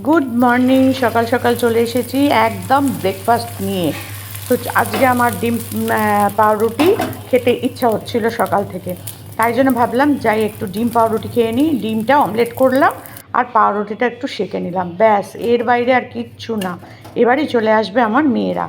Good morning. সকাল সকাল চলে এসেছি একদম ব্রেকফাস্ট নিয়ে। তো আজকে আমার ডিম পাউরুটি খেতে ইচ্ছা হচ্ছিল সকাল থেকে, তাই জন্য ভাবলাম যাই একটু ডিম পাউরুটি খেয়ে নিই। ডিমটা অমলেট করলাম আর পাউরুটিটা একটু সেঁকে নিলাম, ব্যাস, এর বাইরে আর কিচ্ছু না। এবারই চলে আসবে আমার মেয়েরা।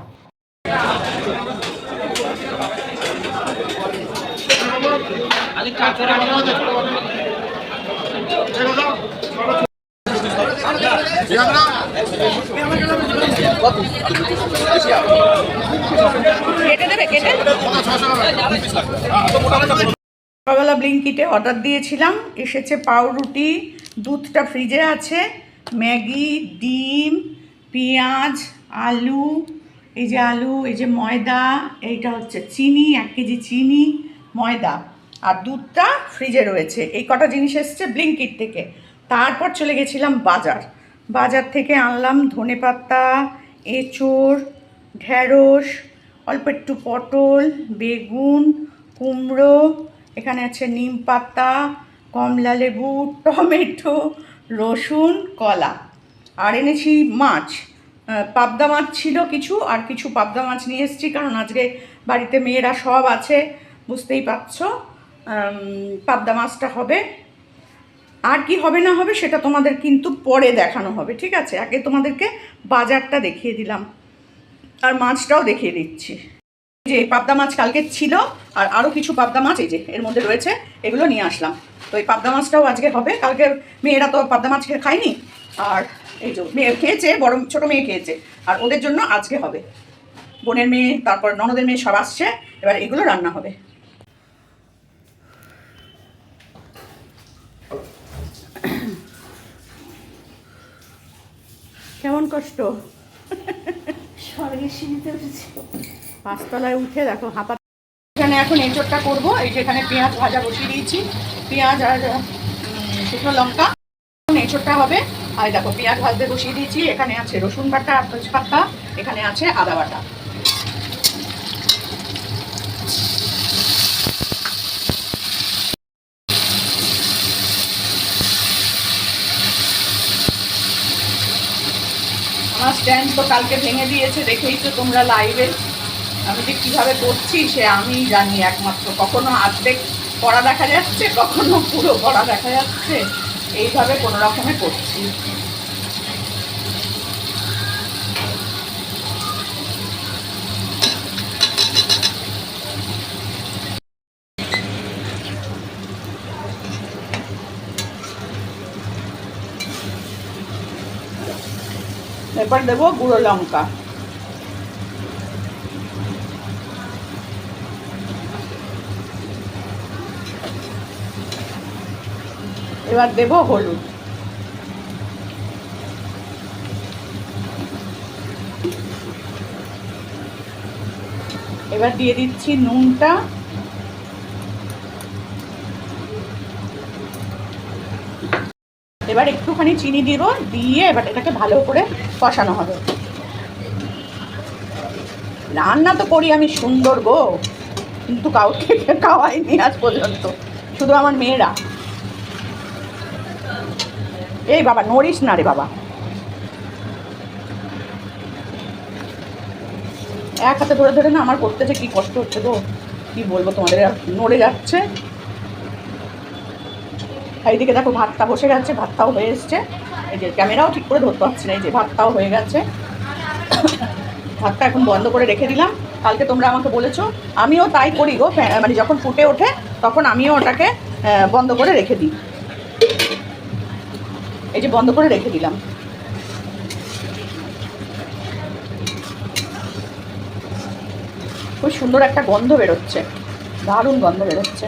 সকালবেলা ব্লিঙ্কিটে অর্ডার দিয়েছিলাম, এসেছে পাউরুটি, দুধটা ফ্রিজে আছে, ম্যাগি, ডিম, পেঁয়াজ, আলু, এই যে আলু, এই যে ময়দা, এইটা হচ্ছে চিনি, 1 কেজি চিনি, ময়দা আর দুধটা ফ্রিজে রয়েছে। এই কটা জিনিস এসছে ব্লিঙ্কিট থেকে। তারপর চলে গেছিলাম বাজার থেকে আনলাম ধনেপাতা, এঁচোড়, ঢ্যাঁড়স, অল্প একটু পটল, বেগুন, কুমড়ো, এখানে আছে নিম পাতা, কমলা লেবু, টমেটো, রসুন, কলা। আর এনেছি মাছ, পাবদা মাছ ছিল কিছু, আর কিছু পাবদা মাছ নিয়ে এসেছি, কারণ আজকে বাড়িতে মেয়েরা সব আছে, বুঝতেই পারছো। পাবদা মাছটা হবে। আর কি হবে না হবে সেটা তোমাদের কিন্তু পরে দেখানো হবে, ঠিক আছে? আগে তোমাদেরকে বাজারটা দেখিয়ে দিলাম আর মাছটাও দেখিয়ে দিচ্ছি। যে পাবদা মাছ কালকে ছিল, আর আরও কিছু পাবদা মাছ এই যে এর মধ্যে রয়েছে, এগুলো নিয়ে আসলাম। তো এই পাবদা মাছটাও আজকে হবে। কালকে মেয়েরা তো পাবদা মাছ খায়নি, আর এই যে মেয়ে খেয়েছে, বড় ছোটো মেয়ে খেয়েছে, আর ওদের জন্য আজকে হবে। বোনের মেয়ে, তারপর ননদের মেয়ে সব আসছে, এবার এগুলো রান্না হবে। কেমন কষ্ট? পাঁচতলায় উঠে দেখো হাঁপা। এখানে এখন এঁচোড়টা করবো। এই যে এখানে পেঁয়াজ ভাজা বসিয়ে দিয়েছি, পেঁয়াজ আর শুকনো লঙ্কা, এঁচোড়টা হবে। আর দেখো পেঁয়াজ ভাজতে বসিয়ে দিয়েছি, এখানে আছে রসুন বাটা, তেজপাতা, এখানে আছে আদা বাটা। আমার স্ট্যান্ড তো কালকে ভেঙে দিয়েছে, দেখেই তো তোমরা লাইভে। আমি যে কীভাবে করছি সে আমি জানি একমাত্র। কখনো অর্ধেক করা দেখা যাচ্ছে, কখনো পুরো করা দেখা যাচ্ছে, এইভাবে কোনো রকমে করছি। এরপর দেবো গুঁড়ো লঙ্কা, এবার দেবো হলুদ, এবার দিয়ে দিচ্ছি নুনটা, এবার একটুখানি চিনি দিব, দিয়ে এবার এটাকে ভালো করে কষানো হবে। রান্না তো করি আমি সুন্দর গো, কিন্তু কাউকে খাওয়াইনি আজ পর্যন্ত, শুধু আমার মেয়েরা। এই বাবা নড়িস না রে বাবা, এক হাতে ধরে ধরে না আমার করতেছে কি কষ্ট হচ্ছে গো, কি বলবো তোমাদের, নড়ে যাচ্ছে। এইদিকে দেখো ভাতটা বসে গেছে, ভাতটাও হয়ে এসছে। এই যে ক্যামেরাও ঠিক করে ধরতে পারছি না, এই যে ভাতটাও হয়ে গেছে। ভাতটা এখন বন্ধ করে রেখে দিলাম। কালকে তোমরা আমাকে বলেছো, আমিও তাই করি গো, মানে যখন ফুটে ওঠে তখন আমিও ওটাকে বন্ধ করে রেখে দিই। এই যে বন্ধ করে রেখে দিলাম। খুব সুন্দর একটা গন্ধ বেরোচ্ছে, দারুণ গন্ধ বেরোচ্ছে।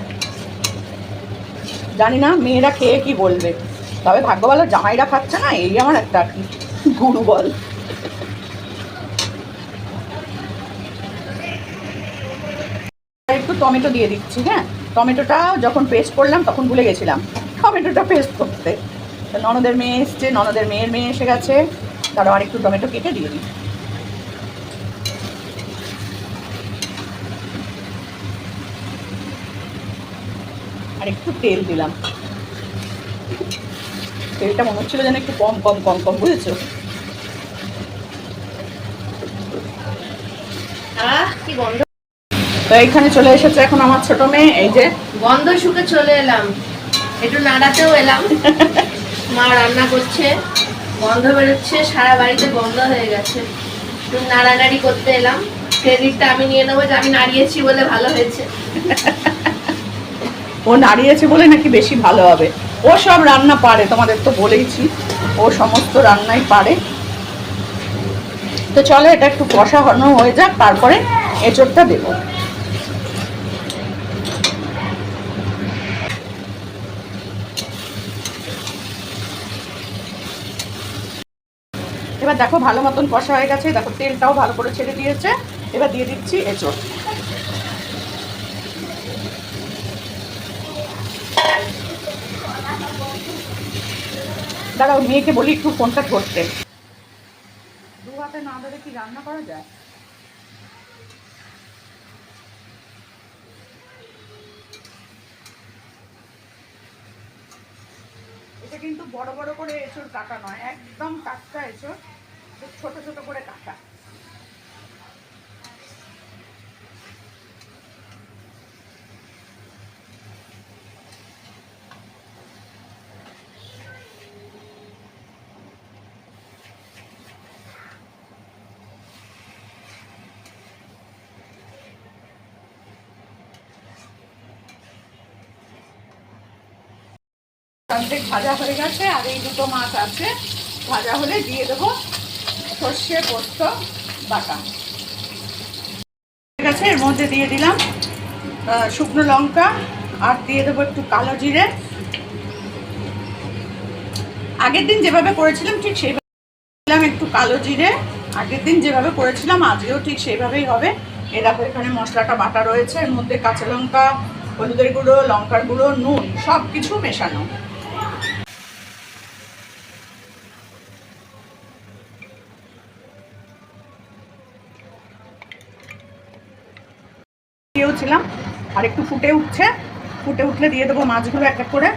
জানি না মেয়েরা খেয়ে কি বলবে, তবে ভাগ্য ভালো জামাইরা খাচ্ছে না, এই আমার একটা গুরু বল। একটু টমেটো দিয়ে দিচ্ছি, হ্যাঁ, টমেটোটা যখন পেস্ট করলাম তখন ভুলে গেছিলাম টমেটোটা পেস্ট করতে। ননদের মেয়ে এসছে, ননদের মেয়ের মেয়ে এসে গেছে, তারা আর একটু টমেটো কেটে দিয়ে দিই। আর একটু তেল দিলাম। তেলটা মনে হচ্ছিল যেন একটু কম কম কম কম, বুঝেছো? কি গন্ধ! তো এইখানে চলে এসেছে এখন আমার ছোট মেয়ে, এই যে গন্ধ শুকে চলে এলাম, একটু নাড়াতেও এলাম। মা রান্না করছে, গন্ধ বেরোচ্ছে, সারা বাড়িতে গন্ধ হয়ে গেছে। একটু নাড়ানাড়ি করতে এলাম। ক্রেডিটটা আমি নিয়ে নেবো যে আমি নাড়িয়েছি বলে ভালো হয়েছে। ও নাড়িয়েছে বলে নাকি বেশি ভালো হবে। ও সব রান্না পারে, তোমাদের তো বলেইছি, ও সমস্ত রান্নাই পারে। তো চলো এটা একটু কষানো হয়ে যাক, তারপরে এঁচোড়টা দেবো। এবার দেখো ভালো মতন কষা হয়ে গেছে, দেখো তেলটাও ভালো করে ছেড়ে দিয়েছে। এবার দিয়ে দিচ্ছি এঁচোড়। দাঁড়াও, মেয়েকে বলি একটু ফোনটা ধরতে। দু হাতে না ধরে কি রান্না করা যায়? এটা কিন্তু বড় বড় করে এঁচোড় কাটা নয়, একদম টাটকা এঁচোড়, ছোট ছোট করে কাটা। অর্ধেক ভাজা হয়ে গেছে, আর এই দুটো মাছ আছে, ভাজা হলে দিয়ে দেবো সর্ষে পোস্ত বাটা। ঠিক আছে, এর মধ্যে দিয়ে দিলাম শুকনো লঙ্কা, আর দিয়ে দেবো একটু কালো জিরে। আগের দিন যেভাবে করেছিলাম ঠিক সেইভাবে দিলাম একটু কালো জিরে। আগের দিন যেভাবে করেছিলাম আজকেও ঠিক সেইভাবেই হবে। এরকম এখানে মশলাটা বাটা রয়েছে, এর মধ্যে কাঁচা লঙ্কা, হলুদের গুঁড়ো, লঙ্কার গুঁড়ো, নুন সব কিছু মেশানো। দিয়েছিলাম, আর একটু ফুটে উঠছে, ফুটে উঠলে দিয়ে দেবো মাছগুলো এক এক করে।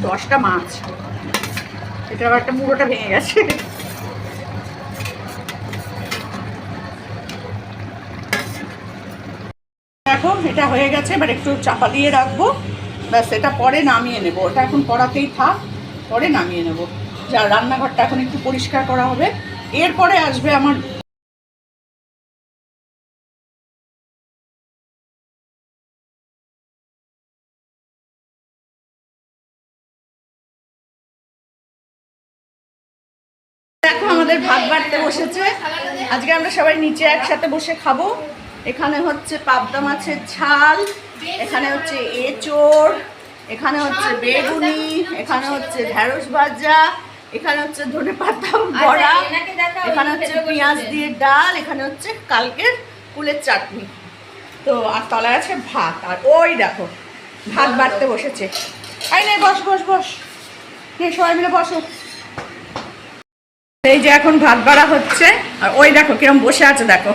দশটা মাছ, এটা আবার একটা মুড়োটা ভেঙে গেছে। দেখো এটা হয়ে গেছে, এবার একটু চাপা দিয়ে রাখবো, ব্যাস এটা পরে নামিয়ে নেবো। ওটা এখন কড়াতেই থাক, পরে নামিয়ে নেবো। যা রান্নাঘরটা এখন একটু পরিষ্কার করা হবে, এরপরে আসবে আমার। দেখো আমাদের ভাত বাড়তে বসেছে, আজকে আমরা সবাই নিচে একসাথে বসে খাবো। এখানে হচ্ছে পাবদা মাছের ঝাল, এখানে হচ্ছে এঁচোড়, এখানে হচ্ছে বেগুনি, এখানে হচ্ছে ঢেঁড়স ভাজা, এখানে হচ্ছে ধনেপাতা বড়া, এখানে হচ্ছে পেঁয়াজ দিয়ে ডাল, এখানে হচ্ছে কালকের কুলের চাটনি। তো আর তলায় আছে ভাত, আর ওই দেখো ভাত বাড়তে বসেছে। আই নে বস বস বস, সবাই মিলে বসো। এই যে এখন ভাত বাড়া হচ্ছে, আর ওই দেখো কিরম বসে আছে, দেখো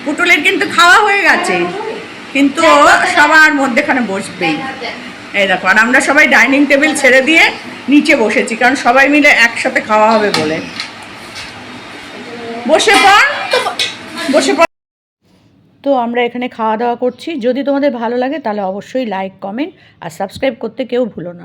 পুটুলের কিন্তু খাওয়া হয়ে গেছে, কিন্তু ও সবার মধ্যেখানে বসবেই। এই দেখো, আর আমরা সবাই ডাইনিং টেবিল ছেড়ে দিয়ে নিচে বসেছি, কারণ সবাই মিলে একসাথে খাওয়া হবে বলে। বসে পড়, বসে পড়। তো আমরা এখানে খাওয়া দাওয়া করছি। যদি তোমাদের ভালো লাগে তাহলে অবশ্যই লাইক, কমেন্ট আর সাবস্ক্রাইব করতে কেউ ভুলো না।